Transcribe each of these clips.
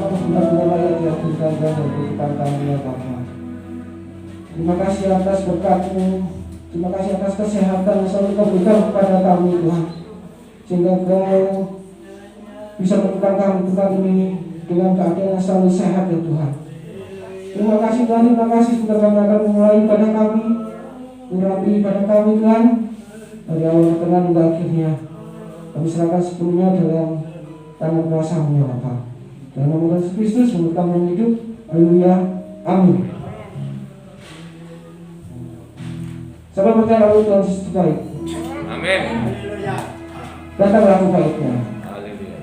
benar-benar layak diagungkan dan berkenan kami ya Bapa. Terima kasih atas berkat-Mu, terima kasih atas kesehatan yang selalu Kau berikan kepada kami Tuhan, sehingga Kau bisa melakukan kami ini dengan keadaan yang selalu sehat ya Tuhan. Terima kasih Tuhan, terima kasih sudah kami akan memulai pada kami, urapi pada kami Tuhan, dari awal pertengahan hingga akhirnya. Kami serahkan sepenuhnya dalam tangan kuasa-Mu ya Bapa. Dalam nama Yesus Kristus menurut kami yang hidup. Haleluya. Amin. Sahabat percaya lalu Tuhan Yesus baik. Amin. Datanglah kebaiknya. Haleluya.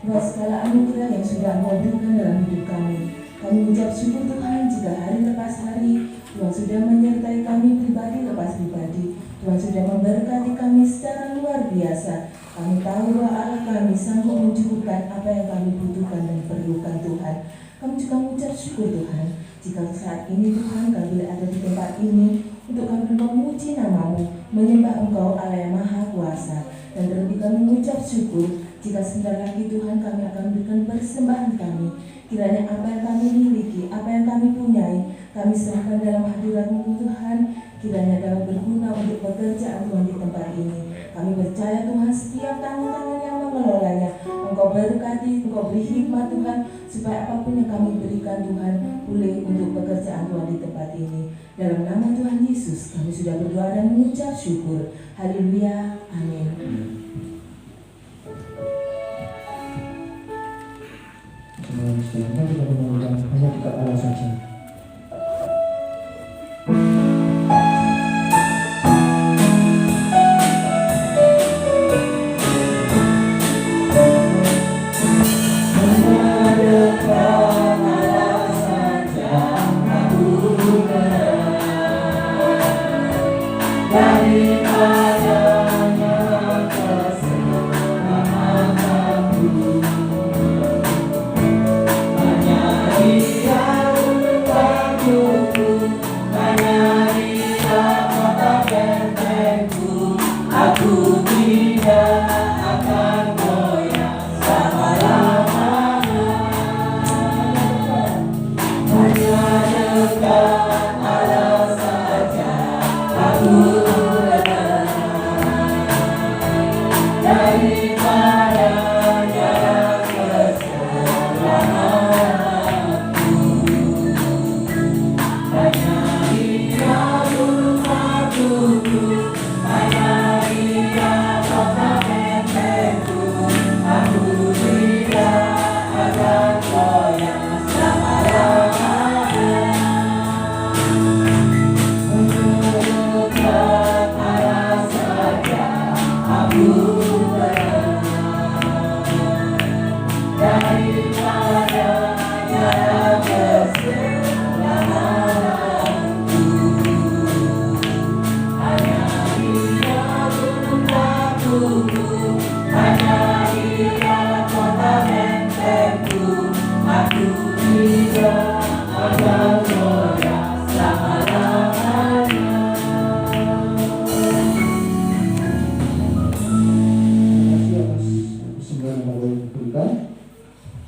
buat segala anugerah yang sudah Engkau berikan dalam hidup kami. Kami mengucap syukur Tuhan jika hari lepas hari Tuhan sudah menyertai kami pribadi lepas pribadi. Tuhan sudah memberkati kami secara luar biasa. Kami tahu bahwa Allah kami sanggup mencukupkan apa yang kami butuhkan dan perlukan Tuhan. Kami juga mengucap syukur Tuhan jika saat ini Tuhan kami boleh ada di tempat ini untuk kami memuji nama-Mu, menyembah Engkau Allah yang Maha Kuasa. Dan terlebih kami mengucap syukur jika sebentar lagi Tuhan kami akan memberikan persembahan kami. Kiranya apa yang kami miliki, apa yang kami punyai, kami serahkan dalam hadirat-Mu Tuhan. Kiranya dapat berguna untuk pekerjaan Tuhan di tempat ini. Kami percaya Tuhan setiap tangan-tangan yang mengelolanya Engkau berkati, Engkau beri hikmat Tuhan, supaya apapun yang kami berikan Tuhan boleh untuk pekerjaan Tuhan di tempat ini. Dalam nama Tuhan Yesus kami sudah berdoa dan mengucap syukur. Haleluya, amin. Sebenarnya kita mengucapkan hanya kepada Allah saja.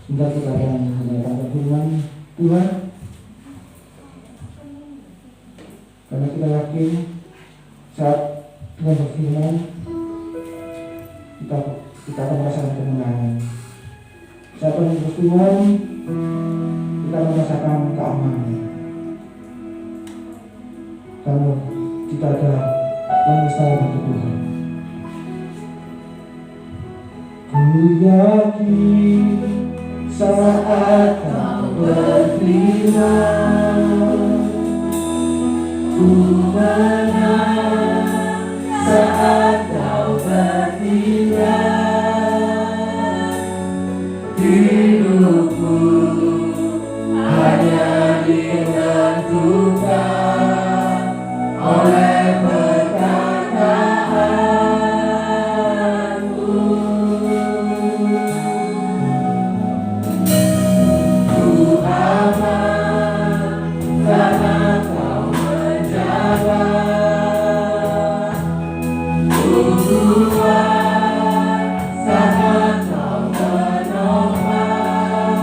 Hingga kita akan mendengarkan firman Tuhan, karena kita yakin saat Tuhan berfirman kita akan merasakan kemenangan. Saat Tuhan berfirman kita akan merasakan keamanan, karena kita ada yang mustahil bagi Tuhan. Ku yakin saat Kau berfirman, ku menang saat Kau berfirman. Hidupku hanya ditentukan oleh perkataanmu. Ku aman karena Kau menjaga. Ku kuat karena Kau menopang.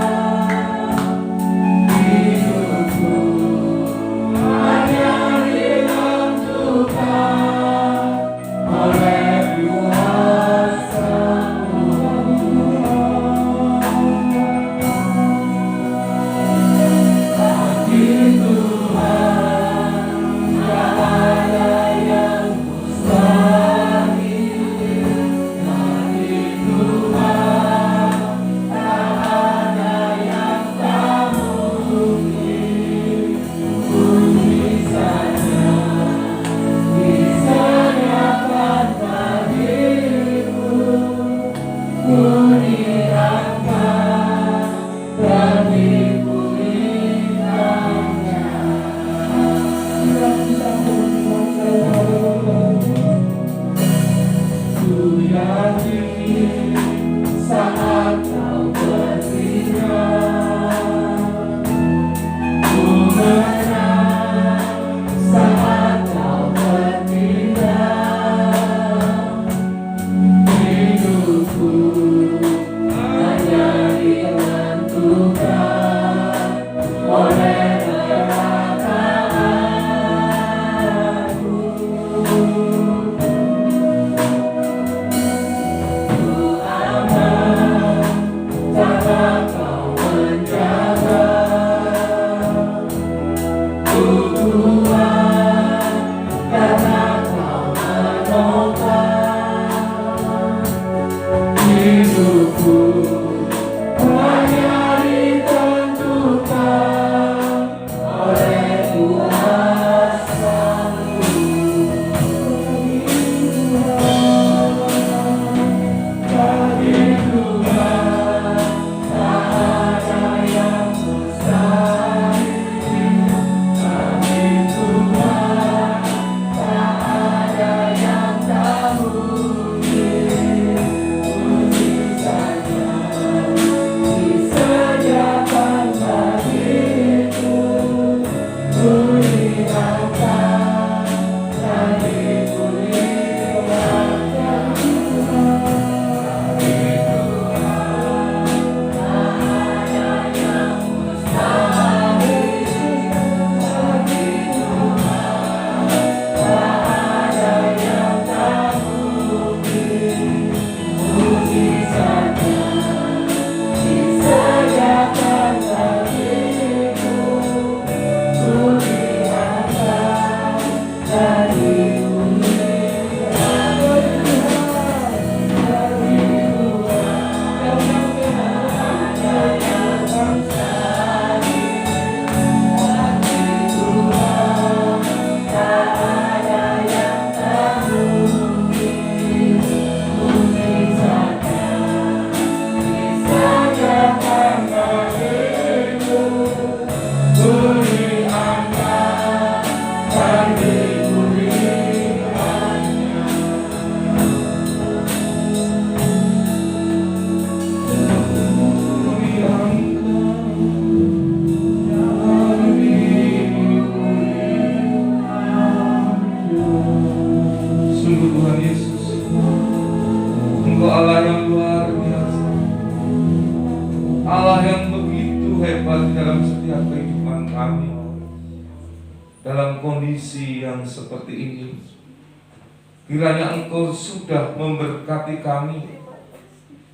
Allah yang begitu hebat dalam setiap kehidupan kami. Dalam kondisi yang seperti ini, kiranya Engkau sudah memberkati kami,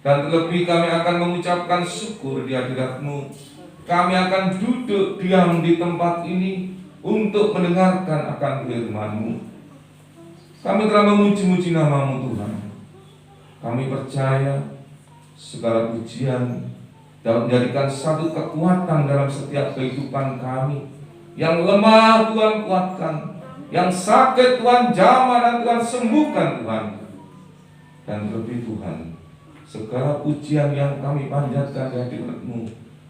dan terlebih kami akan mengucapkan syukur di hadirat-Mu. Kami akan duduk diam di tempat ini untuk mendengarkan akan firman-Mu. Kami telah memuji-muji nama-Mu Tuhan. Kami percaya segala pujian dapat menjadikan satu kekuatan dalam setiap kehidupan kami. Yang lemah Tuhan kuatkan, yang sakit Tuhan jamah dan Tuhan sembuhkan Tuhan. Dan lebih Tuhan, segala pujian yang kami panjatkan di hadirat-Mu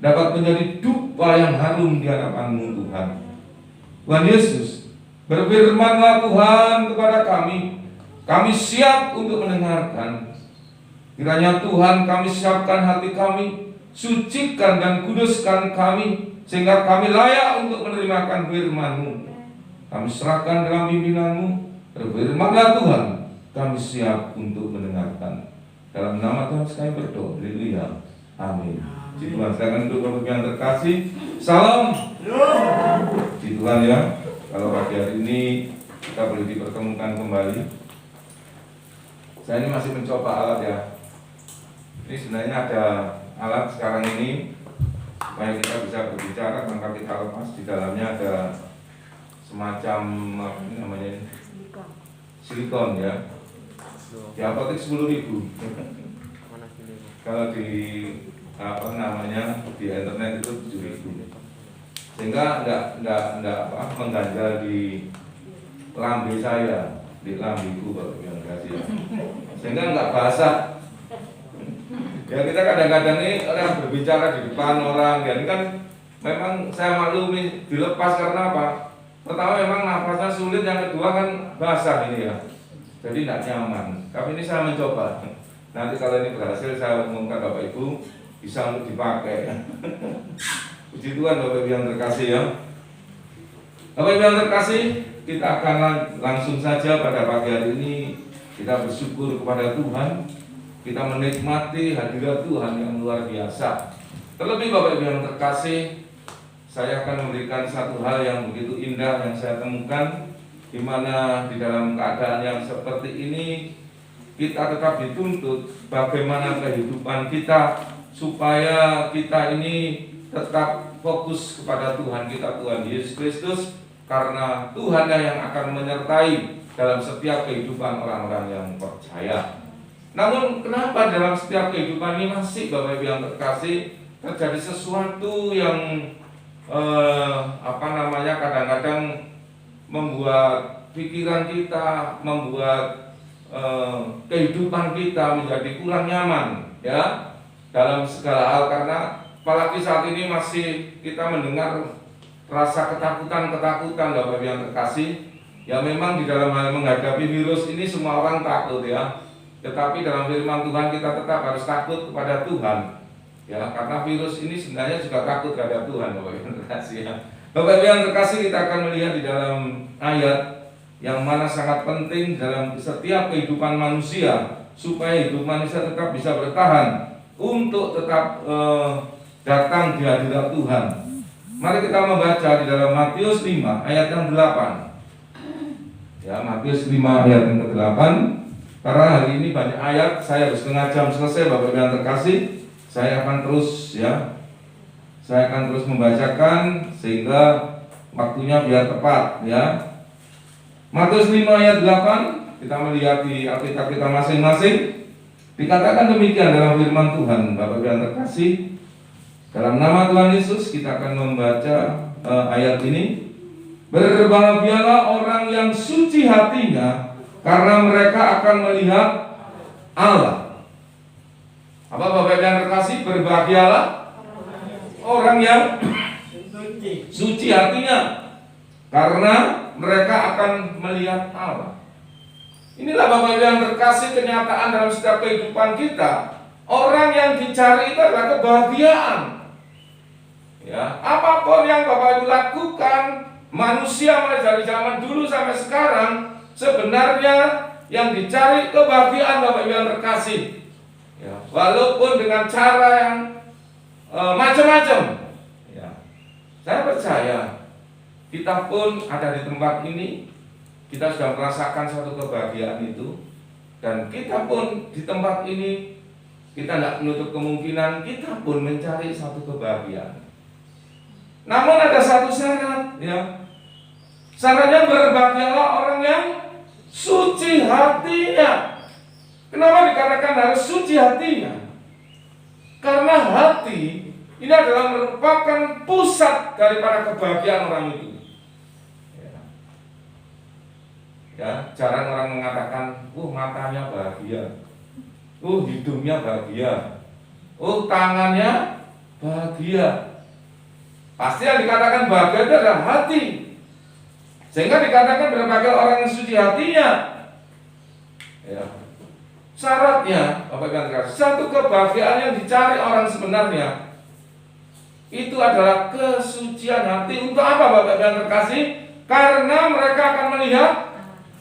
dapat menjadi dupa yang harum di hadapan-Mu Tuhan. Tuhan Yesus, berfirman-Lah Tuhan kepada kami. Kami siap untuk mendengarkan. Kiranya Tuhan kami siapkan hati kami, sucikan dan kuduskan kami, sehingga kami layak untuk menerimakan firman-Mu. Kami serahkan dalam pimpinan-Mu. Berfirman-Lah Tuhan, kami siap untuk mendengarkan. Dalam nama Tuhan kami berdoa. Haleluya. Amin. Puji Tuhan. Silakan untuk Bapak yang terkasih. Salam. Puji Tuhan ya. Kalau pagi hari ini kita boleh dipertemukan kembali. Saya ini masih mencoba alat ya. Ini sebenarnya ada alat sekarang ini supaya kita bisa berbicara tanpa kita lepas. Di dalamnya ada semacam apa namanya ini? Silikon ya. Di apotek 10.000. Kalau di apa namanya di internet itu 7.000. Sehingga enggak mengganjal di lambe saya, di lambiku Bapak yang kasih. Sehingga enggak basah. Ya kita kadang-kadang ini orang berbicara di depan orang, ya ini kan memang saya maklumi dilepas karena apa? Pertama memang nafasnya sulit, yang kedua kan basah ini ya, jadi tidak nyaman. Tapi ini saya mencoba. Nanti kalau ini berhasil saya umumkan Bapak Ibu bisa untuk dipakai. Puji Tuhan Bapak Ibu yang terkasih ya. Bapak Ibu yang terkasih, kita akan langsung saja pada pagi hari ini kita bersyukur kepada Tuhan. Kita menikmati hadirat Tuhan yang luar biasa. Terlebih Bapak Ibu yang terkasih, saya akan memberikan satu hal yang begitu indah yang saya temukan, di mana di dalam keadaan yang seperti ini kita tetap dituntut bagaimana kehidupan kita supaya kita ini tetap fokus kepada Tuhan kita, Tuhan Yesus Kristus, karena Tuhan yang akan menyertai dalam setiap kehidupan orang-orang yang percaya. Namun kenapa dalam setiap kehidupan ini masih Bapak Ibu yang terkasih terjadi sesuatu yang kadang-kadang membuat pikiran kita, membuat kehidupan kita menjadi kurang nyaman ya dalam segala hal, karena apalagi saat ini masih kita mendengar rasa ketakutan Bapak Ibu yang terkasih. Ya memang di dalam hal menghadapi virus ini semua orang takut ya. Tetapi dalam firman Tuhan kita tetap harus takut kepada Tuhan. Ya, karena virus ini sebenarnya juga takut kepada Tuhan, Bapak Ibu yang terkasih ya. Bapak Ibu yang terkasih, kita akan melihat di dalam ayat yang mana sangat penting dalam setiap kehidupan manusia supaya hidup manusia tetap bisa bertahan untuk tetap datang di hadirat Tuhan. Mari kita membaca di dalam Matius 5 ayat yang 8. Ya, Matius 5 ayat yang ke-8. Karena hari ini banyak ayat, saya harus setengah jam selesai Bapak Ibu yang terkasih. Saya akan terus membacakan sehingga waktunya biar tepat ya. Matius 5 ayat 8, kita melihat di Alkitab kita masing-masing. Dikatakan demikian dalam firman Tuhan, Bapak Ibu yang terkasih. Dalam nama Tuhan Yesus kita akan membaca ayat ini. Berbahagialah orang yang suci hatinya, karena mereka akan melihat Allah. Apa Bapak yang terkasih? Berbahagialah orang yang suci hatinya, karena mereka akan melihat Allah. Inilah Bapak yang terkasih kenyataan dalam setiap kehidupan kita. Orang yang dicari itu adalah kebahagiaan. Ya, apapun yang Bapak Ibu lakukan, manusia mulai dari zaman dulu sampai sekarang, sebenarnya yang dicari kebahagiaan Bapak Ibu yang terkasih. Ya, walaupun dengan cara yang macam-macam. Ya. Saya percaya kita pun ada di tempat ini, kita sudah merasakan satu kebahagiaan itu, dan kita pun di tempat ini, kita tidak menutup kemungkinan kita pun mencari satu kebahagiaan. Namun ada satu syarat, ya. Syaratnya berbahagialah orang yang suci hatinya. Kenapa dikatakan harus suci hatinya? Karena hati ini adalah merupakan pusat daripada kebahagiaan orang itu. Ya, jarang orang mengatakan, matanya bahagia, hidungnya bahagia, tangannya bahagia. Pasti yang dikatakan bahagia itu adalah hati. Sehingga dikatakan berbagai orang yang suci hatinya. Ya. Syaratnya, Bapak Ibu, satu kebahagiaan yang dicari orang sebenarnya itu adalah kesucian hati. Untuk apa, Bapak Ibu yang terkasih? Karena mereka akan melihat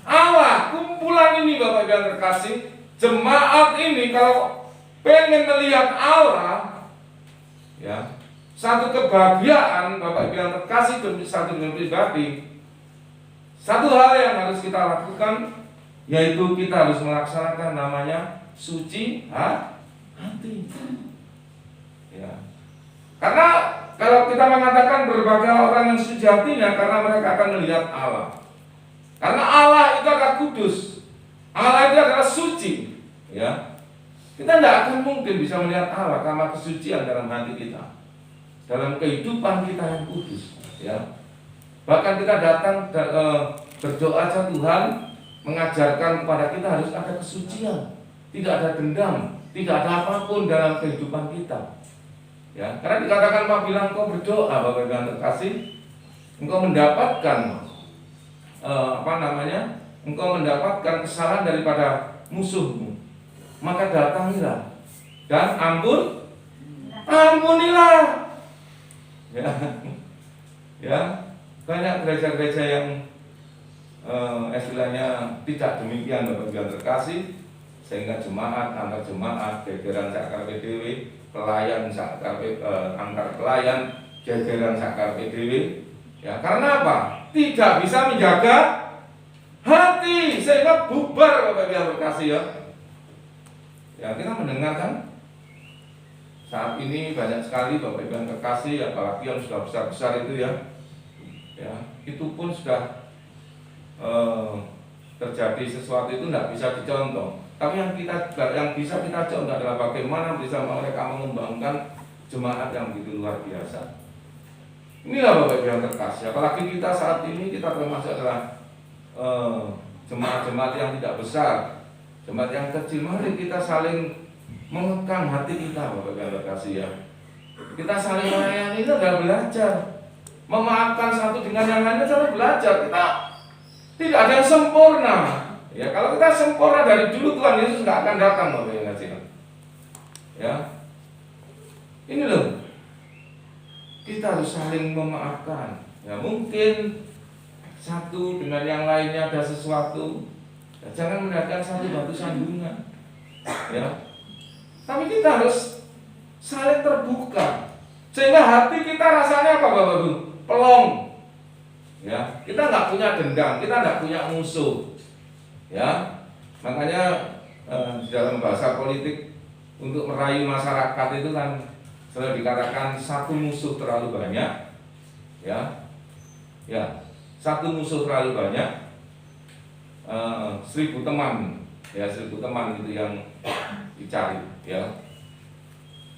Allah. Kumpulan ini, Bapak Ibu yang terkasih, jemaat ini kalau pengen melihat Allah, ya, satu kebahagiaan, Bapak Ibu yang terkasih, satu dengan pribadi, satu hal yang harus kita lakukan, yaitu kita harus melaksanakan namanya suci hati. Ya. Karena kalau kita mengatakan berbagai orang yang suci hatinya, karena mereka akan melihat Allah. Karena Allah itu adalah kudus, Allah itu adalah suci. Ya. Kita tidak akan mungkin bisa melihat Allah karena kesucian dalam hati kita, dalam kehidupan kita yang kudus. Ya. Bahkan kita datang berdoa saja Tuhan mengajarkan kepada kita harus ada kesucian, tidak ada dendam, tidak ada apapun dalam kehidupan kita. Ya, karena dikatakan apabila engkau berdoa, Bapak Ibu yang terkasih, engkau mendapatkan engkau mendapatkan kesalahan daripada musuhmu, maka datangilah dan ampunilah. Ya, ya. Banyak gereja-gereja yang istilahnya tidak demikian, Bapak Ibu yang terkasih, sehingga jemaat antar jemaat, jajaran sakar PDW, pelayan sakar antar pelayan, jajaran sakar PDW, ya karena apa? Tidak bisa menjaga hati, sehingga bubar, Bapak Ibu yang terkasih, ya. Ya, kita mendengarkan saat ini banyak sekali, Bapak Ibu yang terkasih, apalagi yang sudah besar-besar itu, ya. Ya, itu pun sudah terjadi sesuatu itu tidak bisa dicontoh. Tapi yang bisa kita contoh adalah bagaimana bisa mereka mengembangkan jemaat yang begitu luar biasa. Inilah Bapak Ibu yang terkasih. Apalagi kita saat ini kita termasuk adalah jemaat-jemaat yang tidak besar, jemaat yang kecil. Mari kita saling mengekang hati kita, Bapak Ibu yang terkasih, ya. Kita saling melayani itu adalah belajar. Memaafkan satu dengan yang lainnya cara belajar. Kita tidak ada yang sempurna. Ya, kalau kita sempurna dari dulu Tuhan Yesus nggak akan datang, Bapak yang kasih. Ya, ini loh. Kita harus saling memaafkan. Ya, mungkin satu dengan yang lainnya ada sesuatu. Ya, jangan mendapatkan satu batu sandungan. Ya, tapi kita harus saling terbuka. Sehingga hati kita rasanya apa, Bapak Ibu? Pelong, ya, kita nggak punya dendam, kita nggak punya musuh, ya. Makanya di dalam bahasa politik untuk merayu masyarakat itu kan selalu dikatakan satu musuh terlalu banyak, ya, satu musuh terlalu banyak, 1000 teman, ya 1000 teman itu yang dicari, ya.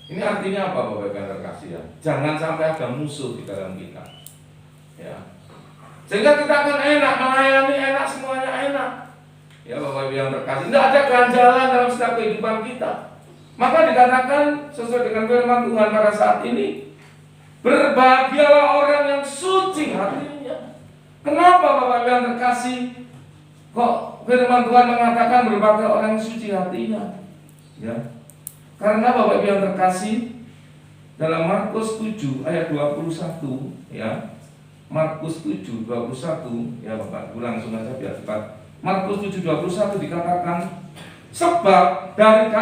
Ini artinya apa, Bapak Ibu yang terkasih, ya? Jangan sampai ada musuh di dalam kita. Ya. Sehingga kita akan enak melayani, enak semuanya enak. Ya Bapak Ibu yang terkasih, tidak ada ganjalan dalam setiap kehidupan kita. Maka dikatakan sesuai dengan firman Tuhan pada saat ini, berbahagialah orang yang suci hatinya. Kenapa Bapak Ibu yang terkasih? Kok firman Tuhan mengatakan berbahagia orang yang suci hatinya? Ya. Karena Bapak Ibu yang terkasih, dalam Markus 7 ayat 21, ya. Markus 7, 21, ya Bapak, langsung aja biar cepat. Markus 7, 21 dikatakan, sebab dari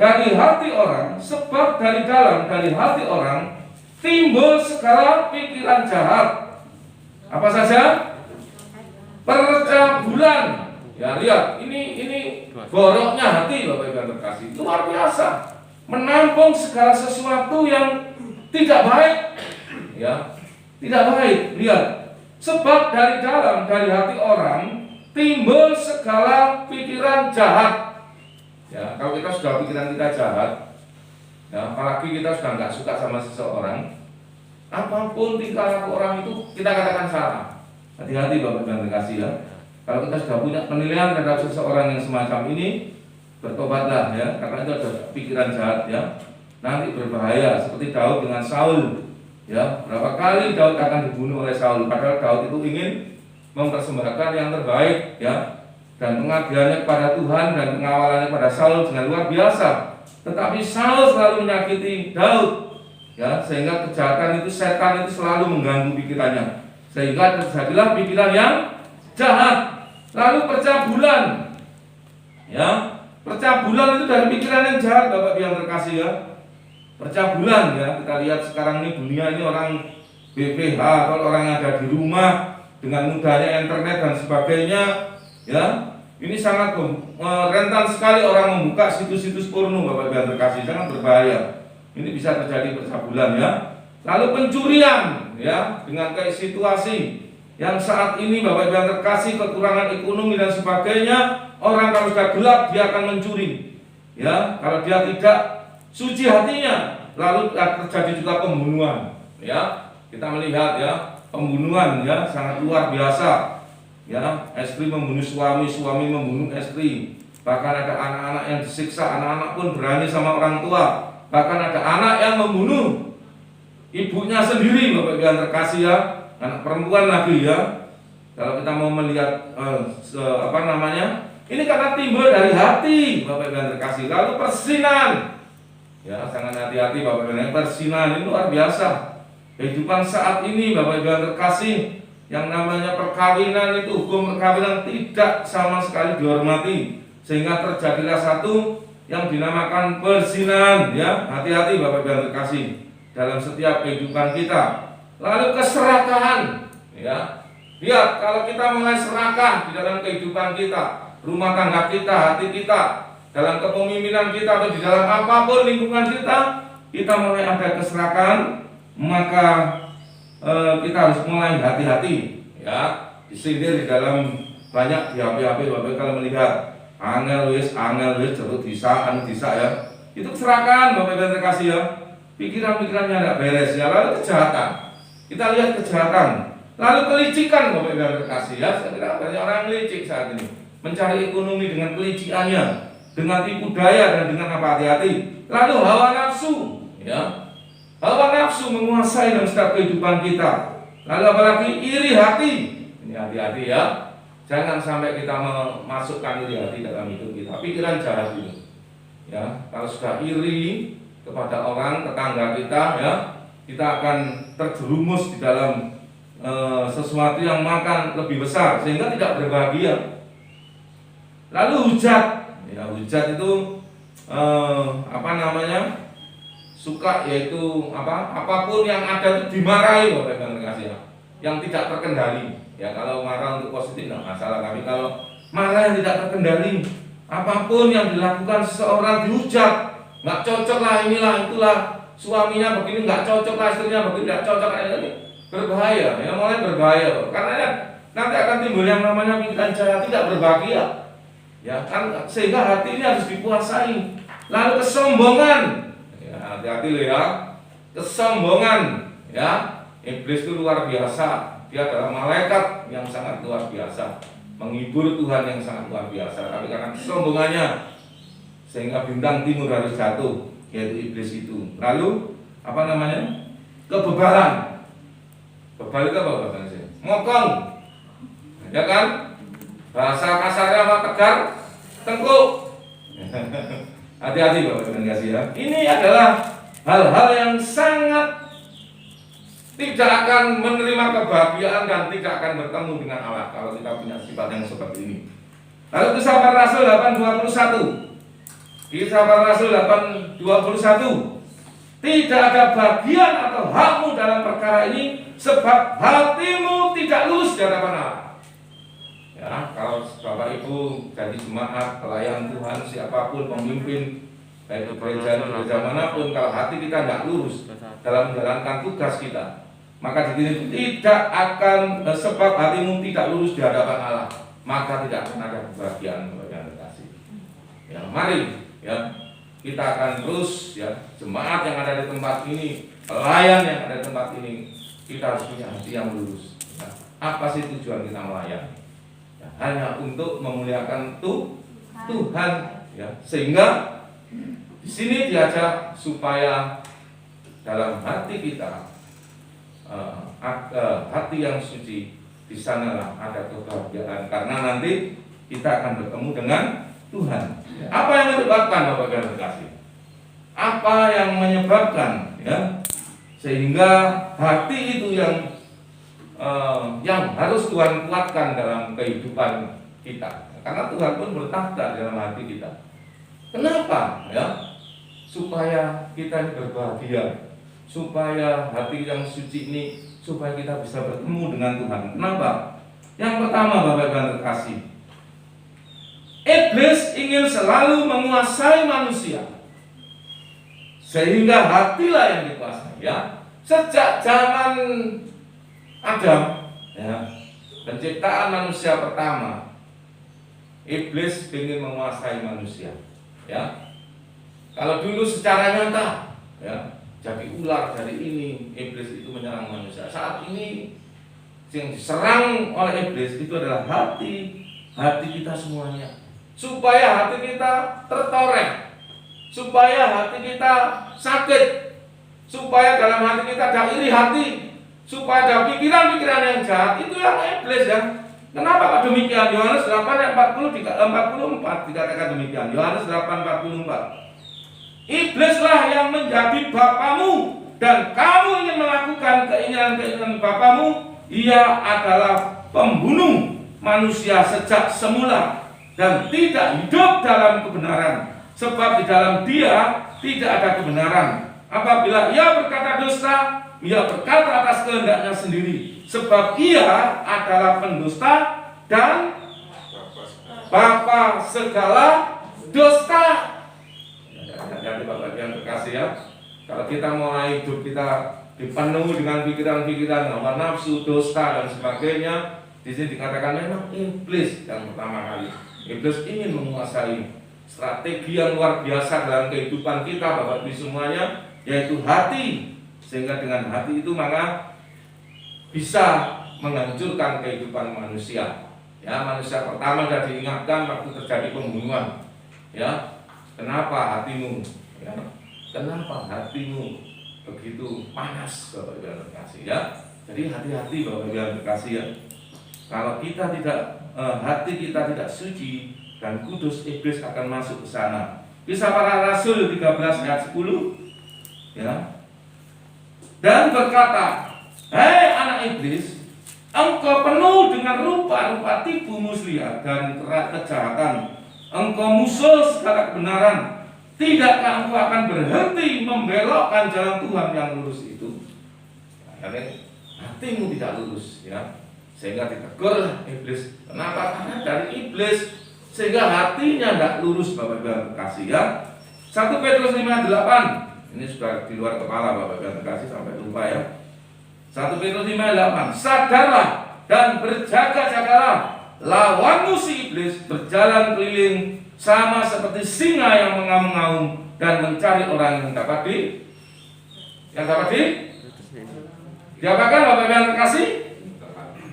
dari hati orang, sebab dari dalam dari hati orang timbul segala pikiran jahat. Apa saja? Percabulan. Ya lihat, ini boroknya hati Bapak Ibu yang terkasih. Luar biasa. Menampung segala sesuatu yang tidak baik. Ya, tidak baik. Lihat. Sebab dari dalam dari hati orang timbul segala pikiran jahat. Ya, kalau kita sudah pikiran kita jahat, ya, apalagi kita sudah nggak suka sama seseorang, apapun tingkah laku orang itu kita katakan salah. Hati-hati Bapak dan terkasih ya. Kalau kita sudah punya penilaian terhadap seseorang yang semacam ini, bertobatlah ya, karena itu ada pikiran jahat ya. Nanti berbahaya seperti Daud dengan Saul. Ya, berapa kali Daud akan dibunuh oleh Saul, padahal Daud itu ingin mempersembahkan yang terbaik ya, dan pengabdiannya kepada Tuhan dan pengawalannya pada Saul dengan luar biasa. Tetapi Saul selalu menyakiti Daud ya, sehingga kejahatan itu, setan itu selalu mengganggu pikirannya, sehingga terjadilah pikiran yang jahat. Lalu percabulan ya, percabulan itu dari pikiran yang jahat Bapak yang terkasih ya. Percabulan ya, kita lihat sekarang ini dunia ini orang BPH atau orang yang ada di rumah dengan mudahnya internet dan sebagainya ya, ini sangat rentan sekali orang membuka situs-situs porno Bapak yang terkasih, sangat berbahaya. Ini bisa terjadi percabulan ya. Lalu pencurian ya, dengan kayak situasi yang saat ini Bapak yang terkasih, kekurangan ekonomi dan sebagainya, orang kalau sudah gelap dia akan mencuri ya, kalau dia tidak suci hatinya. Lalu terjadi juga pembunuhan ya, kita melihat ya, pembunuhan ya sangat luar biasa ya, istri membunuh suami, suami membunuh istri, bahkan ada anak-anak yang disiksa, anak-anak pun berani sama orang tua, bahkan ada anak yang membunuh ibunya sendiri Bapak yang terkasih ya, anak perempuan lagi ya. Kalau kita mau melihat ini karena timbul dari hati Bapak yang terkasih. Lalu persinan ya, sangat hati-hati Bapak Ibu, persinan ini luar biasa. Kehidupan saat ini Bapak Ibu yang terkasih, yang namanya perkawinan itu, hukum perkawinan tidak sama sekali dihormati, sehingga terjadilah satu yang dinamakan persinan ya. Hati-hati Bapak Ibu yang terkasih dalam setiap kehidupan kita. Lalu keserakahan ya. Lihat, kalau kita mulai serakah di dalam kehidupan kita, rumah tangga kita, hati kita, dalam kepemimpinan kita atau di dalam apapun lingkungan kita mulai ada keserakahan, maka kita harus mulai hati-hati ya. Disindir di dalam banyak di HP Bapak kalau melihat angel wis jeruk disa ya, itu keserakahan Bapak yang terkasih ya. Pikiran-pikirannya tidak beres ya. Lalu kejahatan, kita lihat kejahatan. Lalu kelicikan Bapak yang terkasih ya. Saya kira banyak orang licik saat ini, mencari ekonomi dengan kelicikannya, dengan tipu daya dan dengan apa, hati-hati. Lalu hawa nafsu ya, hawa nafsu menguasai dalam setiap kehidupan kita. Lalu apalagi iri hati, ini hati-hati ya, jangan sampai kita memasukkan iri hati dalam hidup kita. Pikiran jahat ini ya, kalau sudah iri kepada orang tetangga kita ya, kita akan terjerumus di dalam sesuatu yang makan lebih besar sehingga tidak berbahagia. Lalu hujat ya, hujat itu suka, yaitu apapun yang ada itu dimarahi Bapak yang terkasih ya, yang tidak terkendali ya. Kalau marah untuk positif tidak masalah, tapi kalau marah yang tidak terkendali, apapun yang dilakukan seseorang dihujat, nggak cocok lah, inilah itulah, suaminya begini nggak cocok lah, istrinya begini nggak cocok, ini berbahaya ya, mulai berbahaya karena ya, nanti akan timbul yang namanya pikiran jahat, tidak berbahagia ya kan, sehingga hati ini harus dikuasai. Lalu kesombongan ya, hati-hati loh ya, kesombongan ya. Iblis itu luar biasa, dia adalah malaikat yang sangat luar biasa, menghibur Tuhan yang sangat luar biasa, tapi karena kesombongannya sehingga bintang timur harus jatuh, yaitu iblis itu. Lalu kebebalan. Bebal itu apa bahasanya? Mokong ya kan, bahasa kasarnya apa, tegar, tengkuk. Hati-hati Bapak Ibu kasih ya. Ini adalah hal-hal yang sangat tidak akan menerima kebahagiaan dan tidak akan bertemu dengan Allah kalau kita punya sifat yang seperti ini. Lalu Kisah Para Rasul 8:21. Kisah Para Rasul 8:21. Tidak ada bagian atau hakmu dalam perkara ini, sebab hatimu tidak lurus di hadapan Allah. Ya, kalau Bapak Ibu jadi jemaat, pelayan Tuhan, siapapun pemimpin, baik di gereja manapun, kalau hati kita tidak lurus dalam menjalankan tugas kita, maka di sini tidak akan, sebab hatimu tidak lurus di hadapan Allah, maka tidak akan ada kebahagiaan yang terkasih. Ya, mari ya kita akan terus ya, jemaat yang ada di tempat ini, pelayan yang ada di tempat ini, kita harus punya hati yang lurus. Ya, apa sih tujuan kita melayani? Ya, hanya untuk memuliakan Tuhan, ya, sehingga di sini diajak supaya dalam hati kita, hati yang suci, di sanalah ada kebahagiaan, karena nanti kita akan bertemu dengan Tuhan. Apa yang menyebabkan, Bapak Ibu terkasih? Apa yang menyebabkan ya sehingga hati itu yang harus Tuhan kuatkan dalam kehidupan kita? Karena Tuhan pun bertahta dalam hati kita. Kenapa? Ya, supaya kita berbahagia, supaya hati yang suci ini, supaya kita bisa bertemu dengan Tuhan. Kenapa? Yang pertama, Bapak Ibu terkasih, iblis ingin selalu menguasai manusia, sehingga hatilah yang dikuasai. Ya, sejak zaman Adam, ya, penciptaan manusia pertama, iblis ingin menguasai manusia. Ya, kalau dulu secara nyata, ya, jadi ular dari ini, iblis itu menyerang manusia. Saat ini yang diserang oleh iblis itu adalah hati kita semuanya. Supaya hati kita tertoreh, supaya hati kita sakit, supaya dalam hati kita ada iri hati, supaya ada pikiran-pikiran yang jahat. Itu yang iblis ya. Kenapa kok demikian? Yohanes 8:44 dikatakan demikian. Yohanes 8:44. Iblislah yang menjadi bapamu, dan kamu ingin melakukan keinginan-keinginan bapamu. Ia adalah pembunuh manusia sejak semula dan tidak hidup dalam kebenaran, sebab di dalam dia tidak ada kebenaran. Apabila ia berkata dusta, ia berkata atas kehendaknya sendiri, sebab ia adalah pendusta dan bapa segala dusta. Jadi Bapak yang terkasih ya, kalau kita mulai hidup kita dipenuhi dengan pikiran-pikiran hawa nafsu, dusta dan sebagainya, di sini dikatakan memang iblis yang pertama kali. Iblis ingin menguasai strategi yang luar biasa dalam kehidupan kita, Bapak Ibu semuanya, yaitu hati. Sehingga dengan hati itu maka bisa menghancurkan kehidupan manusia. Ya, manusia pertama sudah diingatkan waktu terjadi pembunuhan. Ya, kenapa hatimu? Ya, kenapa hatimu begitu panas, Bapak Ibu yang terkasih ya? Jadi hati-hati, Bapak Ibu yang terkasih ya. Kalau kita tidak hati kita tidak suci dan kudus, iblis akan masuk ke sana. Kisah Para Rasul 13 ayat 10 ya. Dan berkata, "Hai anak iblis, engkau penuh dengan rupa-rupa tipu muslihat dan kejahatan. Engkau musuh segala kebenaran. Tidakkah engkau akan berhenti membelokkan jalan Tuhan yang lurus itu?" Akhirnya hatimu tidak lurus ya. Sehingga ditegur iblis. Kenapa? Karena dari iblis, sehingga hatinya tidak lurus, Bapak Ibu yang terkasih ya. 1 Petrus 5:8. Ini sudah di luar kepala, Bapak Ibu yang terkasih, sampai lupa ya. 1 Petrus 5:8. Sadarlah dan berjaga-jagalah, lawanmu si iblis berjalan keliling sama seperti singa yang mengaum-ngaum dan mencari orang yang dapat diapakan, Bapak Ibu yang terkasih?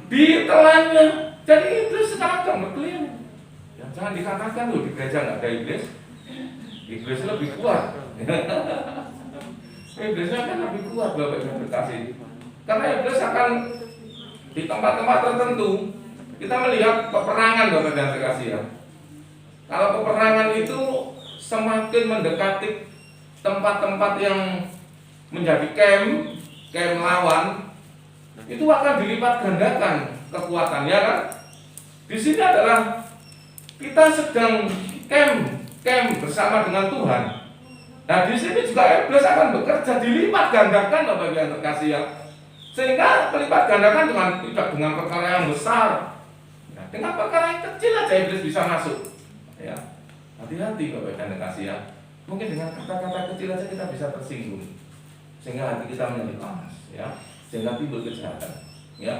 Ditelannya. Jadi iblis sekarang berkeliling. Ya, jangan dikatakan loh di gereja nggak ada iblis. Iblis lebih kuat. Iblisnya kan lebih kuat, Bapak Ibu terkasih. Karena iblis akan di tempat-tempat tertentu. Kita melihat peperangan, Bapak Ibu terkasih ya. Kalau peperangan itu semakin mendekati tempat-tempat yang menjadi camp lawan, itu akan dilipat gandakan kekuatannya kan. Di sini adalah kita sedang camp camp bersama dengan Tuhan. Nah di sini juga iblis akan bekerja dilipat gandakan Bapak Ibu yang terkasih ya. Sehingga melipat gandakan tidak dengan perkara yang besar. Nah, dengan perkara yang kecil aja iblis bisa masuk. Ya, hati-hati Bapak Ibu yang terkasih ya. Mungkin dengan kata-kata kecil aja kita bisa tersinggung. Sehingga hati kita menjadi panas ya. Sehingga timbul kejahatan. Ya.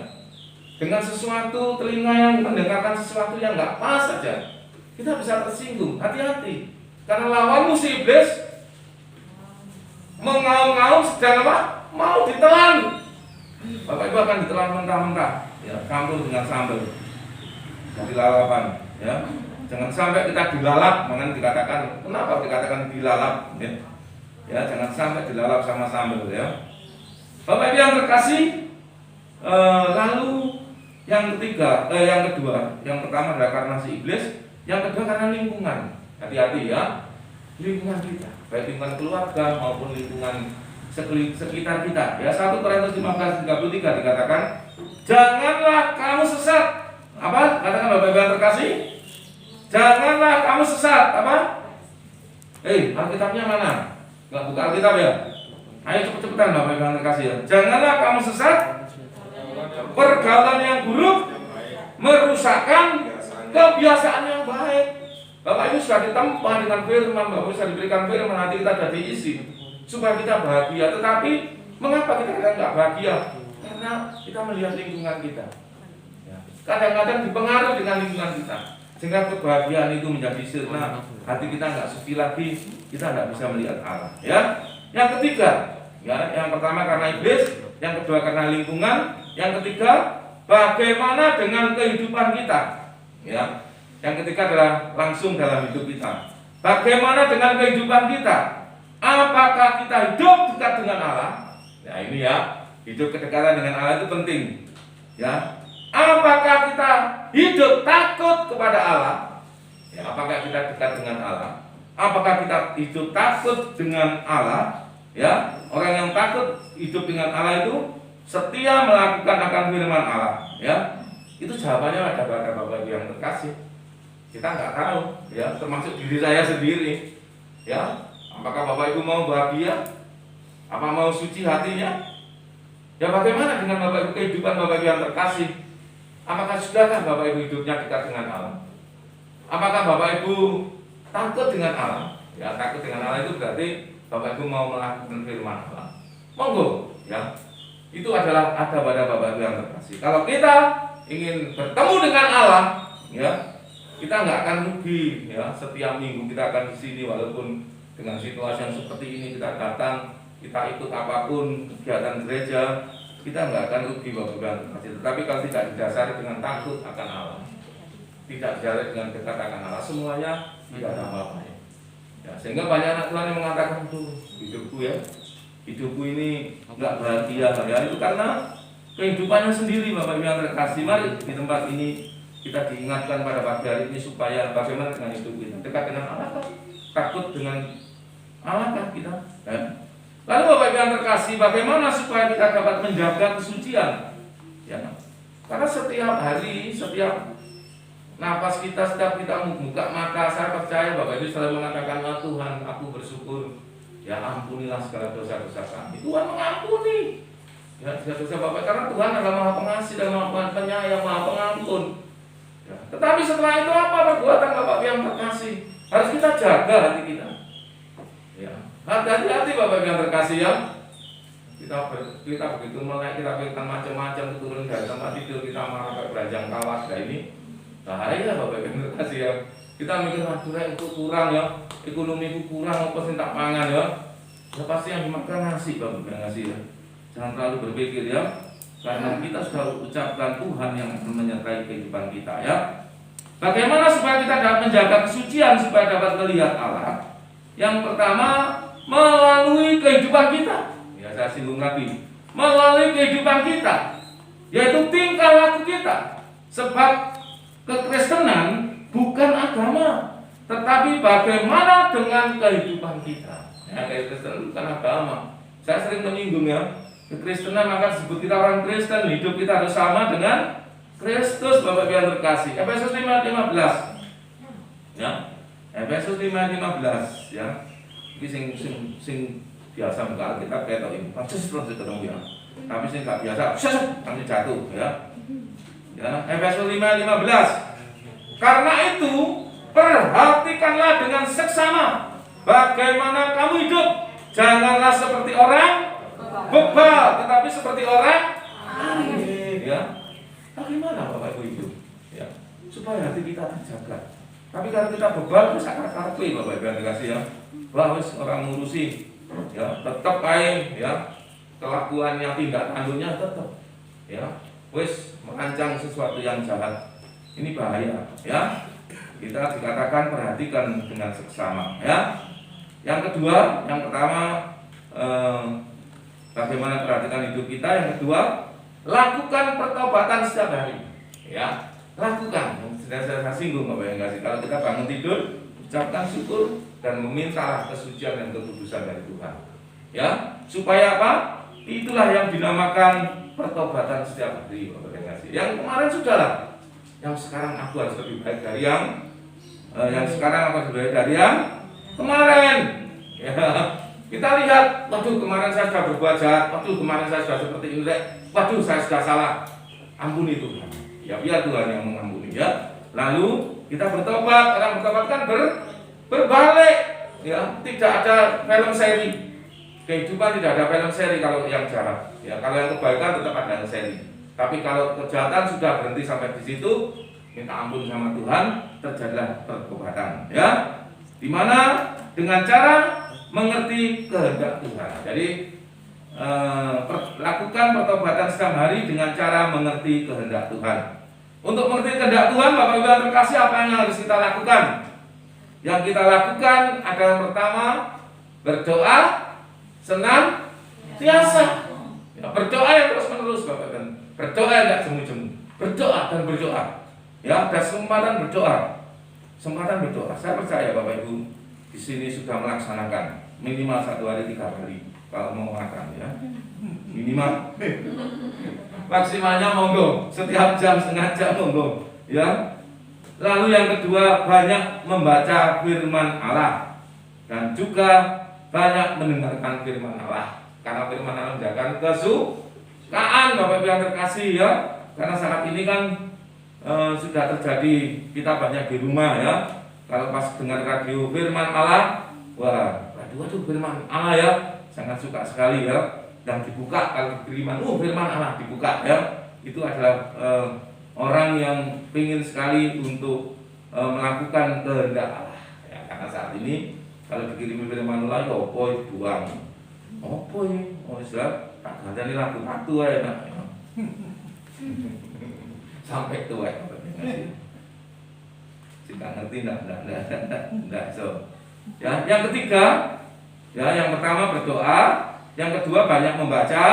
Dengan sesuatu telinga yang mendengarkan sesuatu yang nggak pas saja, kita bisa tersinggung. Hati-hati. Karena lawanmu si iblis mengaum-ngaum sedang apa? Mau ditelan. Bapak Ibu akan ditelan mentah-mentah. Ya, campur dengan sambal. Jadi lalapan. Ya, jangan sampai kita dilalap. Makanya dikatakan, kenapa dikatakan dilalap? Ya, ya jangan sampai dilalap sama sambal. Ya, Bapak Ibu yang terkasih. Lalu yang kedua, yang pertama adalah karena si iblis. Yang kedua karena lingkungan. Hati-hati ya, lingkungan kita. Baik lingkungan keluarga maupun lingkungan sekitar kita. Ya 1 Korintus 15:33 dikatakan, janganlah kamu sesat. Apa? Katakan Bapak Ibu yang terkasih. Janganlah kamu sesat. Apa? Alkitabnya mana? Enggak buka Alkitab ya? Ayo cepet-cepetan Bapak Ibu yang terkasih ya. Janganlah kamu sesat. Pergaulan yang buruk merusakkan kebiasaan yang baik. Bapak Ibu sudah ditempa dengan firman, Bapak Ibu sudah diberikan firman, hati kita sudah diisi supaya kita bahagia. Tetapi mengapa kita nggak bahagia? Karena kita melihat lingkungan kita. Ya. Kadang-kadang dipengaruhi dengan lingkungan kita, sehingga kebahagiaan itu menjadi sirna. Hati kita nggak suci lagi, kita nggak bisa melihat Allah. Ya. Yang ketiga, ya, yang pertama karena iblis, yang kedua karena lingkungan, yang ketiga bagaimana dengan kehidupan kita. Ya. Yang ketiga adalah langsung dalam hidup kita. Bagaimana dengan kehidupan kita? Apakah kita hidup dekat dengan Allah? Ya ini ya, hidup kedekatan dengan Allah itu penting. Ya, apakah kita hidup takut kepada Allah? Ya, apakah kita dekat dengan Allah? Apakah kita hidup takut dengan Allah? Ya, orang yang takut hidup dengan Allah itu setia melakukan akan firman Allah. Ya, itu jawabannya ada pada Bapak Ibu yang terkasih. Kita nggak tahu, ya, termasuk diri saya sendiri, ya. Apakah Bapak Ibu mau bahagia? Apa mau suci hatinya? Ya bagaimana dengan Bapak Ibu kehidupan Bapak Ibu yang terkasih? Apakah sudahkah Bapak Ibu hidupnya dekat dengan Allah? Apakah Bapak Ibu takut dengan Allah? Ya takut dengan Allah itu berarti Bapak Ibu mau melakukan firman Allah. Monggo, ya. Itu adalah ada pada Bapak Ibu yang terkasih. Kalau kita ingin bertemu dengan Allah, ya. Kita nggak akan rugi, ya. Setiap minggu kita akan di sini walaupun dengan situasi yang seperti ini kita datang, kita ikut apapun kegiatan gereja, kita nggak akan rugi Bapak Ibu. Tetapi kalau tidak didasari dengan takut akan Allah, tidak didasari dengan dekat akan Allah, semuanya tidak ada apa-apa. Ya, sehingga banyak anak Tuhan yang mengatakan tuh hidupku ini nggak bahagia, ya itu karena kehidupannya sendiri Bapak Ibu yang terkasih. Mari di tempat ini kita diingatkan pada pagi hari ini supaya bagaimana dengan hidup kita, dekat dengan Allah, takut dengan Allah kan kita. Ya. Lalu Bapak Ibu yang terkasih, bagaimana supaya kita dapat menjaga kesucian? Ya, karena setiap hari, setiap nafas kita, setiap kita membuka mata, saya percaya Bapak Ibu selalu mengatakan, oh, Tuhan, aku bersyukur, ya ampunilah segala dosa-dosa kami. Tuhan mengampuni. Ya, dosa-dosa Bapak, karena Tuhan adalah Maha Pengasih dan Maha Penyayang, Maha Pengampun. Ya. Tetapi setelah itu apa perbuatan Bapak yang terkasih? Harus kita jaga hati kita. Ya. Hati-hati Bapak yang terkasih ya. Kita begitu melek, kita pikirkan macam-macam, turun dari tempat tidur, kita marah ke beranjang kawas. Nah ini bahaya Bapak yang terkasih ya. Kita mikir aduh itu kurang ya, ekonomiku kurang, apa sih tak pangan ya. Ya pasti yang dimakan nasi Bapak yang ngasih ya. Jangan terlalu berpikir ya. Karena kita sudah ucapkan Tuhan yang menyertai kehidupan kita ya. Bagaimana supaya kita dapat menjaga kesucian supaya dapat melihat Allah? Yang pertama melalui kehidupan kita. Ya saya singgung lagi. Melalui kehidupan kita, yaitu tingkah laku kita. Sebab kekristenan bukan agama, tetapi bagaimana dengan kehidupan kita. Ya kekristenan bukan agama. Saya sering menyinggung ya. Kekristenan maka disebut kita orang Kristen, hidup kita harus sama dengan Kristus Bapak yang terkasih. Efesus 5:15. Ya. Efesus 5:15 ya. Iki sing biasa buka kita ketok ini. Terus ketemu ya. Tapi sing gak biasa, langsung jatuh ya. Ya, Efesus 5:15. Karena itu, perhatikanlah dengan seksama bagaimana kamu hidup. Janganlah seperti orang bebal, tetapi seperti orang amin. Ya. Bagaimana Bapak Ibu hidup? Ya. Supaya hati kita terjaga. Tapi kalau kita bebal, bisa karpe Bapak Ibu yang dikasih ya. Wah, wis orang ngurusi. Ya, tetap kain ya. Kelakuannya, tindak tanduknya tetap ya. Wis merancang sesuatu yang jahat. Ini bahaya ya. Kita dikatakan perhatikan dengan seksama ya. Yang kedua, yang pertama bagaimana perhatikan hidup kita. Yang kedua, lakukan pertobatan setiap hari ya. Lakukan, sudah saya singgung Bapak yang kasih. Kalau kita bangun tidur, ucapkan syukur dan meminta kesucian dan kekudusan dari Tuhan ya. Supaya apa? Itulah yang dinamakan pertobatan setiap hari Bapak yang kasih. Yang kemarin sudahlah, yang sekarang aku harus lebih baik dari yang sekarang aku harus lebih baik dari yang kemarin ya. Kita lihat, waduh kemarin saya sudah berbuat jahat, waduh kemarin saya sudah seperti ini, waduh saya sudah salah, ampuni Tuhan ya, biar Tuhan yang mengampuni ya. Lalu kita bertobat. Orang bertobat kan berbalik ya. Tidak ada film seri, kehidupan tidak ada film seri kalau yang jahat ya. Kalau yang kebaikan tetap ada seri. Tapi kalau kejahatan sudah berhenti sampai di situ, minta ampun sama Tuhan, terjadilah pertobatan ya. Dimana dengan cara mengerti kehendak Tuhan. Jadi lakukan pertobatan setiap hari dengan cara mengerti kehendak Tuhan. Untuk mengerti kehendak Tuhan, Bapak Ibu yang terkasih, apa yang harus kita lakukan? Yang kita lakukan adalah pertama, berdoa senantiasa ya, berdoa yang terus menerus Bapak Ibu. Berdoa yang tidak jemu-jemu, berdoa dan berdoa ya. Ada kesempatan berdoa, kesempatan berdoa. Saya percaya Bapak Ibu di sini sudah melaksanakan minimal 1 hari 3 kali kalau mau makan ya, minimal. Maksimalnya monggo, setiap jam, setengah jam monggo ya. Lalu yang kedua, banyak membaca firman Allah dan juga banyak mendengarkan firman Allah. Karena firman Allah menjaga kesukaan Bapak Ibu yang terkasih ya. Karena saat ini kan sudah terjadi, kita banyak di rumah ya. Kalau pas dengar radio firman Allah, wah, waduh firman Allah ya, sangat suka sekali ya. Dan dibuka kalau firman Allah dibuka ya. Itu adalah orang yang ingin sekali untuk melakukan kehendak Allah ya. Karena saat ini kalau dikirimi firman Allah ya opo buang. Opo ya? Oh sudah tak ada lagu satu ya nak. Sampai tua ya. Jika ngerti enggak so. Ya, yang ketiga ya, yang pertama berdoa. Yang kedua banyak membaca,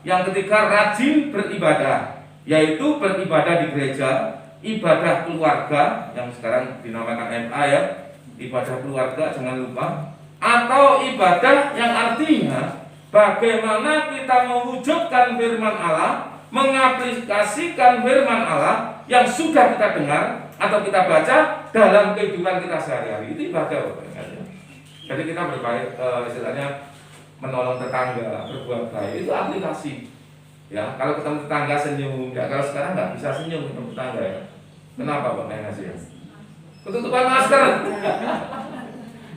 yang ketiga rajin beribadah, yaitu beribadah di gereja, ibadah keluarga yang sekarang dinamakan MA ya, ibadah keluarga jangan lupa, atau ibadah yang artinya bagaimana kita mewujudkan firman Allah, mengaplikasikan firman Allah yang sudah kita dengar atau kita baca dalam kehidupan kita sehari-hari. Itu ibadah. Jadi kita berbaik istilahnya menolong tetangga, berbuat baik, itu aplikasi ya. Kalau ketemu tetangga senyum ya, kalau sekarang nggak bisa senyum ketemu tetangga ya. Kenapa Pak Nasi ya? Ketutupan masker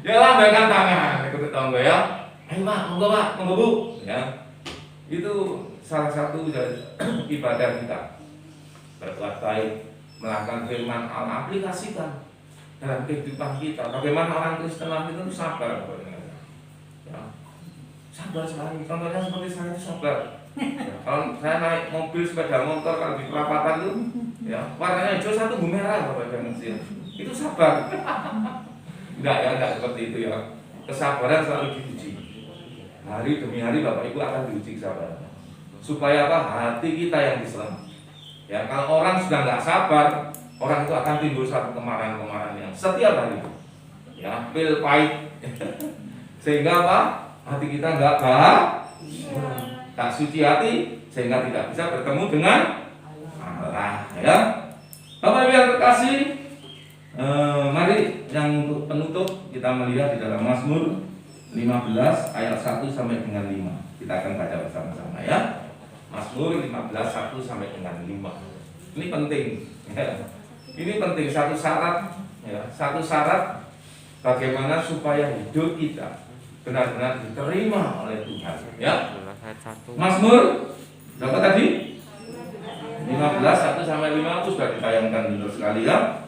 ya, lambaikan tangan ikut tetangga ya. Ayo Pak, monggo Pak, monggo Bu ya. Itu salah satu dari ibadah kita, berbuat baik, melakukan firman Allah, aplikasikan dalam kehidupan kita. Bagaimana orang Kristen itu sabar ya. Sabar sekali, contohnya seperti saya itu sabar ya. Kalau saya naik mobil, sepeda motor, kalau di perapatan itu ya, warnanya hijau, satu merah Bapak Ibu ya. Itu sabar. Enggak seperti itu ya. Kesabaran selalu diuji. Hari demi hari Bapak Ibu akan diuji kesabaran. Supaya apa? Hati kita yang diselam ya. Kalau orang sudah nggak sabar, orang itu akan timbul satu kemarahan-kemarahan yang setiap hari ya, pil pahit. Sehingga apa? Hati kita enggak tak suci hati, sehingga tidak bisa bertemu dengan Allah ya. Bapak Ibu yang terkasih, mari yang untuk penutup kita melihat di dalam Mazmur 15 ayat 1 sampai dengan 5. Kita akan baca bersama-sama ya. Mazmur 15 1 sampai dengan 5. Ini penting. Ini penting, satu syarat ya, satu syarat bagaimana supaya hidup kita benar-benar diterima oleh Tuhan ya. Mazmur berapa tadi? 15 1 sampai 5 itu sudah ditayangkan dulu sekali ya.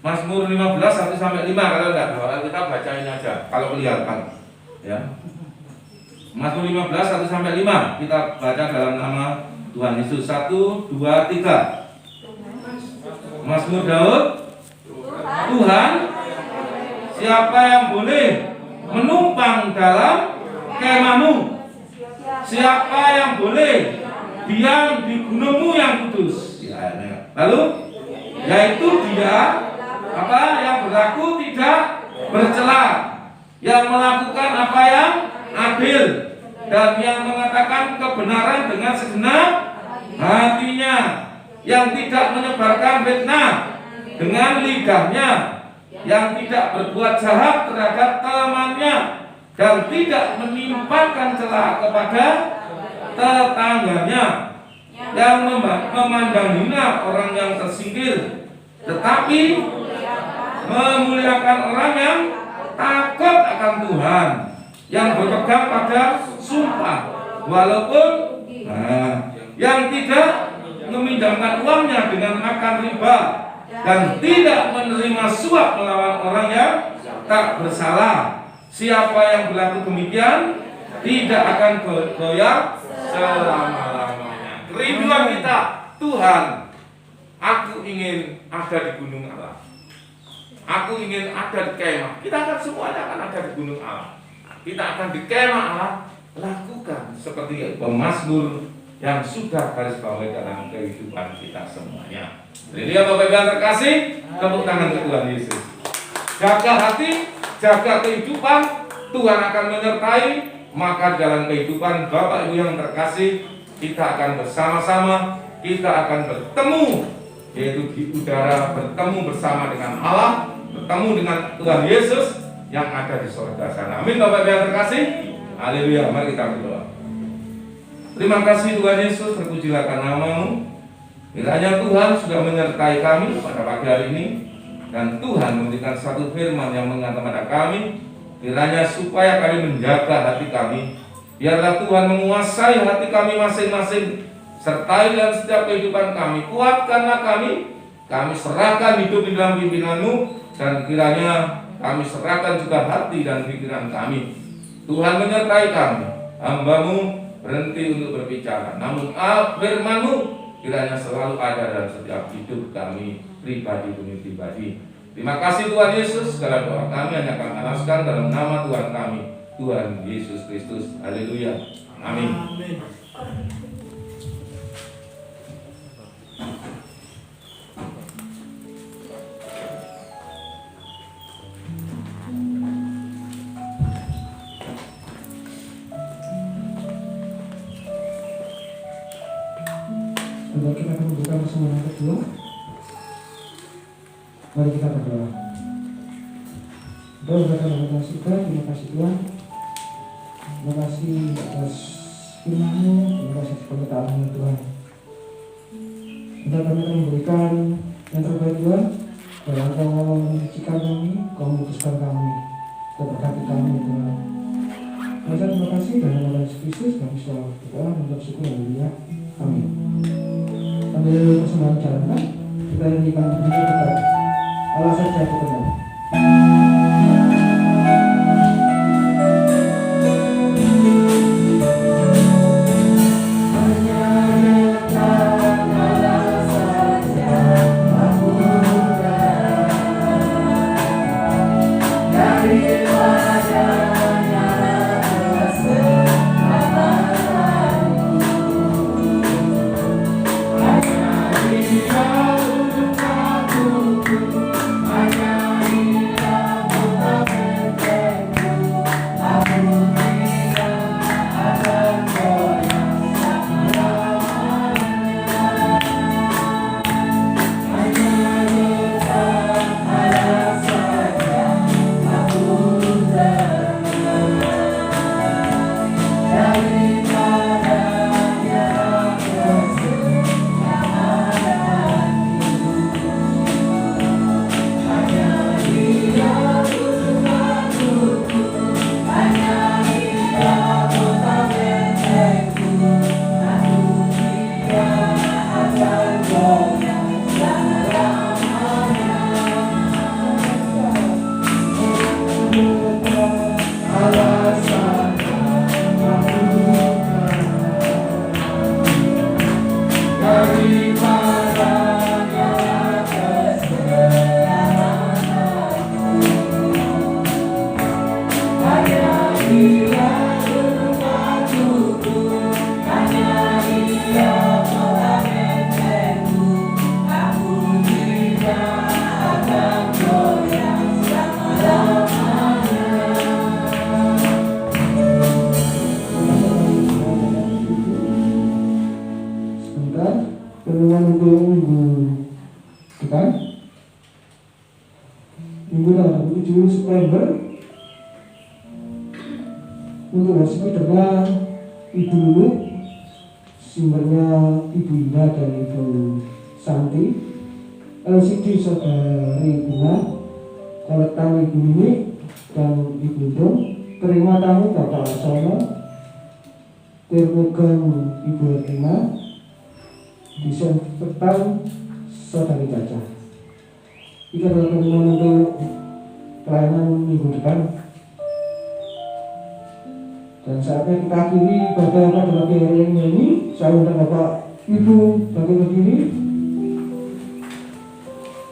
Mazmur 15 1 sampai 5, kalau enggak kita bacain aja kalau kelihatan ya. Mazmur 15 1 sampai 5 kita baca dalam nama Tuhan Yesus. 1 2 3. Mazmur Daud. Tuhan, siapa yang boleh menumpang dalam kemahmu? Siapa yang boleh diam di gunungmu yang kudus? Ya, lalu yaitu dia yang berlaku tidak bercela, yang melakukan apa yang adil, dan yang mengatakan kebenaran dengan segenap hatinya, yang tidak menyebarkan fitnah dengan lidahnya, yang tidak berbuat jahat terhadap temannya, dan tidak menimpakan celah kepada tetangganya, yang memandang hina orang yang tersingkir, tetapi memuliakan orang yang takut akan Tuhan, yang berpegang pada sumpah walaupun yang tidak meminjamkan uangnya dengan makan riba, dan tidak menerima suap melawan orang yang tak bersalah. Siapa yang berlaku demikian tidak akan goyah selama-lamanya. Kerinduan kita, Tuhan, aku ingin ada di gunung Allah, aku ingin ada di kemah. Kita akan semuanya akan ada di gunung Allah, kita akan di kemah Allah. Lakukan seperti pemazmur yang sudah garis bawahi dalam kehidupan kita semuanya. Jadi Bapak Ibu yang terkasih, tepuk tangan ke Tuhan Yesus. Jaga hati, jaga kehidupan, Tuhan akan menyertai. Maka dalam kehidupan Bapak Ibu yang terkasih, kita akan bersama-sama, kita akan bertemu, yaitu di udara, bertemu bersama dengan Allah, bertemu dengan Tuhan Yesus yang ada di surga sana. Amin Bapak Ibu yang terkasih. Haleluya. Mari kita berdoa. Terima kasih Tuhan Yesus, terpujilah nama-Mu. Kiranya Tuhan sudah menyertai kami pada pagi hari ini, dan Tuhan memberikan satu firman yang mengatakan kepada kami, kiranya supaya kami menjaga hati kami. Biarlah Tuhan menguasai hati kami masing-masing, sertai dalam setiap kehidupan kami. Kuatkanlah kami serahkan hidup di dalam pimpinan-Mu, dan kiranya kami serahkan juga hati dan pikiran kami. Tuhan menyertai kami, hamba-Mu berhenti untuk berbicara, namun firman-Mu kiranya selalu ada dalam setiap hidup kami pribadi demi pribadi. Terima kasih Tuhan Yesus, segala doa kami hanya kami alaskan dalam nama Tuhan kami, Tuhan Yesus Kristus. Haleluya. Amin. Saudara, kita akan membuka persembahan yang kedua. Mari kita berdoa. Doa berkata kepada surga, terima kasih Tuhan. Terima kasih atas firman-Mu, terima kasih atas pengetahuan Tuhan. Kita kami akan memberikan yang terbaik Tuhan. Kalau Engkau menyucikan kami, Engkau memutuskan kami, Engkau berkati kami Tuhan. Terima kasih dan nama Yesus Kristus kami selalu berdoa mengucap syukur. Haleluya. Amin. Sambil persembahan jalankan, kita nyanyikan puji kepada Allah saja aku kenal. Hanya perenungan untuk minggu depan, minggu tanggal 27 September, untuk speakernya Ibu Lulu, sumbernya Ibu Indah dan Ibu Santi, LCD Saudari Bunga, koletan Ibu Mimi dan Ibu Dong, terima tamu Bapak Arsono, termogan Ibu Hertima, disinfektan Saudari Caca. Ini adalah perenungan untuk pelayanan minggu depan. Dan saatnya kita akhiri pada lagi hari ini. Saya undang Bapak Ibu bagi berdiri.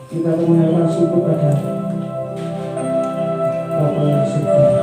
Kita akan menyampaikan syukur pada Bapak yang di surga.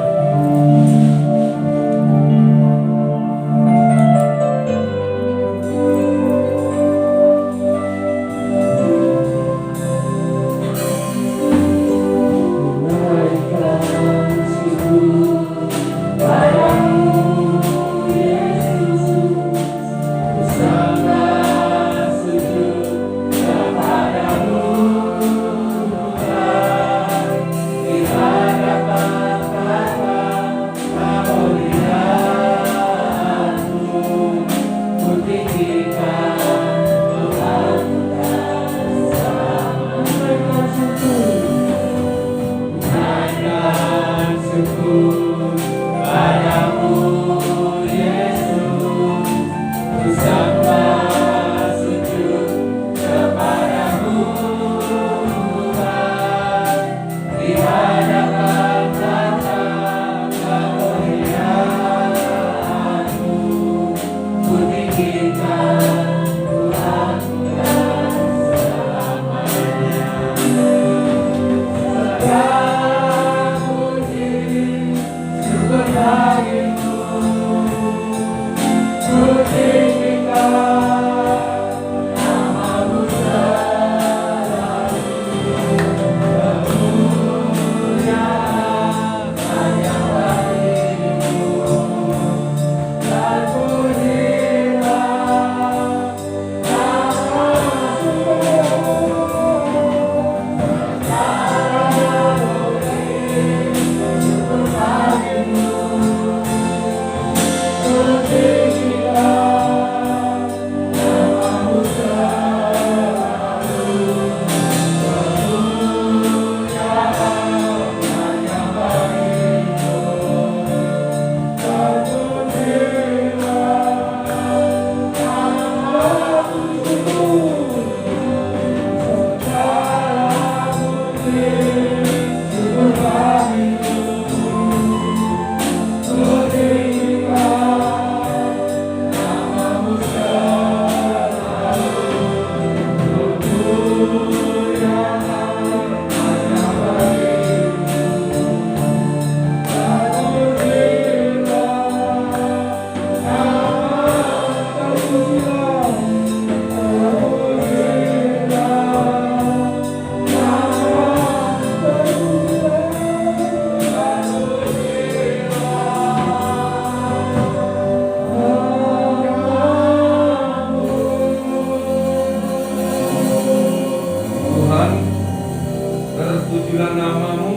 terpujilah nama-Mu.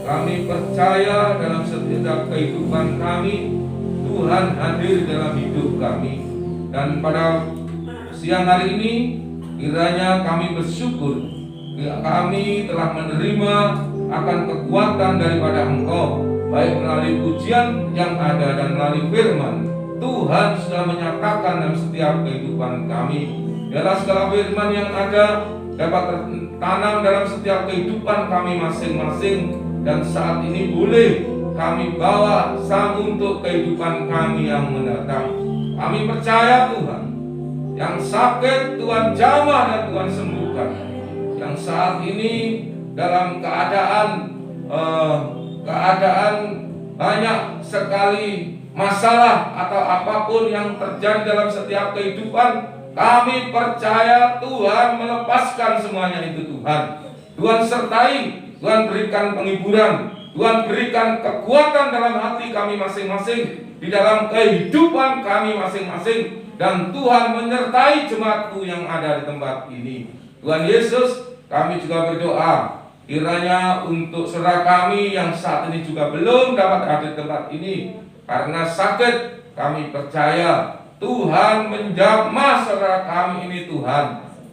Kami percaya dalam setiap kehidupan kami, Tuhan hadir dalam hidup kami. Dan pada siang hari ini, kiranya kami bersyukur, kami telah menerima akan kekuatan daripada Engkau, baik melalui pujian yang ada dan melalui firman. Tuhan sudah menyatakan dalam setiap kehidupan kami. Biarlah segala firman yang ada dapat tertanam dalam setiap kehidupan kami masing-masing, dan saat ini boleh kami bawa untuk kehidupan kami yang mendatang. Kami percaya Tuhan, yang sakit Tuhan jamah dan Tuhan sembuhkan, yang saat ini dalam keadaan banyak sekali masalah atau apapun yang terjadi dalam setiap kehidupan, kami percaya Tuhan melepaskan semuanya itu. Tuhan sertai, Tuhan berikan penghiburan, Tuhan berikan kekuatan dalam hati kami masing-masing, di dalam kehidupan kami masing-masing. dan Tuhan menyertai jemaatku yang ada di tempat ini. Tuhan Yesus, kami juga berdoa kiranya untuk saudara kami yang saat ini juga belum dapat hadir di tempat ini karena sakit, kami percaya Tuhan menjamah saudara kami ini. Tuhan,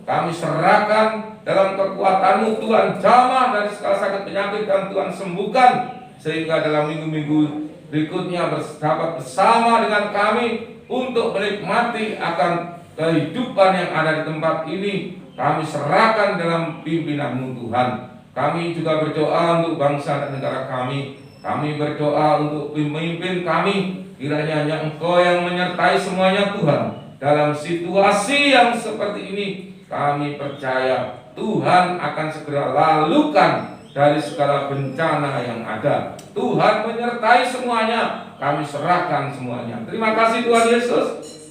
kami serahkan dalam kekuatan-Mu, Tuhan jamah dari segala sakit penyakit dan Tuhan sembuhkan, sehingga dalam minggu-minggu berikutnya dapat bersama dengan kami untuk menikmati akan kehidupan yang ada di tempat ini. Kami serahkan dalam pimpinan-Mu Tuhan. Kami juga berdoa untuk bangsa dan negara kami. Kami berdoa untuk pemimpin kami. Kiranya hanya Engkau yang menyertai semuanya Tuhan. Dalam situasi yang seperti ini, kami percaya Tuhan akan segera lalukan dari segala bencana yang ada. Tuhan menyertai semuanya. Kami serahkan semuanya. Terima kasih Tuhan Yesus.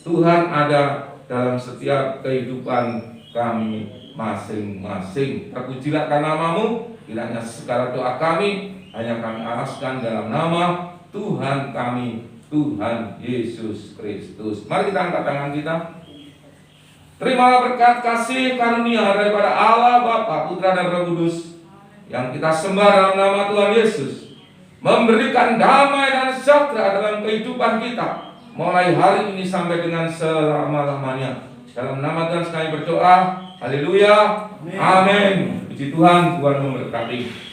Tuhan ada dalam setiap kehidupan kami masing-masing. Terpujilah nama-Mu. Kiranya segala doa kami hanya kami alaskan dalam nama Tuhan kami, Tuhan Yesus Kristus. Mari kita angkat tangan kita. Terimalah berkat kasih karunia daripada Allah Bapa, Putra dan Roh Kudus yang kita sembah dalam nama Tuhan Yesus, memberikan damai dan sejahtera dalam kehidupan kita mulai hari ini sampai dengan selama-lamanya. Dalam nama Tuhan sekali berdoa. Haleluya. Amin. Puji Tuhan, Tuhan memberkati.